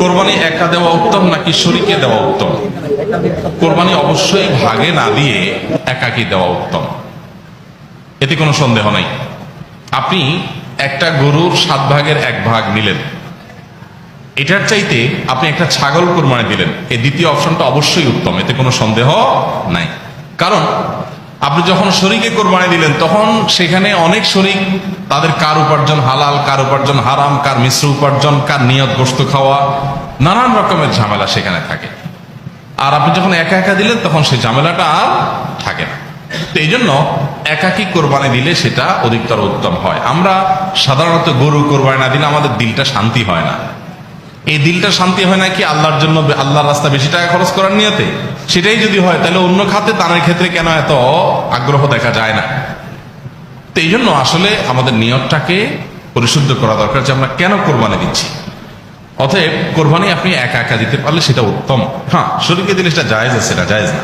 কোরবানি একা দেওয়া উত্তম নাকি শরীকে দেওয়া উত্তম? কোরবানি অবশ্যই ভাগে না দিয়ে একাকি দেওয়া উত্তম, এতে কোনো সন্দেহ নাই। আপনি একটা গরুর 7 ভাগের 1 ভাগ নিলেন, এটার চাইতে আপনি একটা ছাগল কোরবানি দিলেন, এই দ্বিতীয় অপশনটা অবশ্যই উত্তম, এতে কোনো সন্দেহ নাই। কারণ আপনি যখন শরীকে কোরবানি দিলেন তখন সেখানে অনেক শরীক, তাদের কার উপার্জন হালাল, কার উপার্জন হারাম, কার মিশ্র উপার্জন, কার নিয়ত গোশত খাওয়া, নানান রকমের ঝামেলা সেখানে থাকে। আর আপনি যখন একা একা দিলেন তখন সেই ঝামেলাটা আর থাকে না। তো এই জন্য একাকি কোরবানি দিলে সেটা অধিকতর উত্তম হয়। আমরা সাধারণত গরু কোরবানি না দিলে আমাদের দিলটা শান্তি হয় না। এই দিলটা শান্তি হয় না কি আল্লাহর জন্য, আল্লাহর রাস্তা বেশি টাকা খরচ করার নিয়তে? সেটাই যদি হয় তাহলে অন্য খাতে দানের ক্ষেত্রে কেন এত আগ্রহ দেখা যায় না? তো এই জন্য আসলে আমাদের নিয়তটাকে পরিশুদ্ধ করা দরকার যে আমরা কেন কোরবানি দিচ্ছি। অতএব কোরবানি আপনি একা একা দিতে পারলে সেটা উত্তম। হ্যাঁ, শরীকে দিলে সেটা জায়েজ আছে, সেটা জায়েজ না।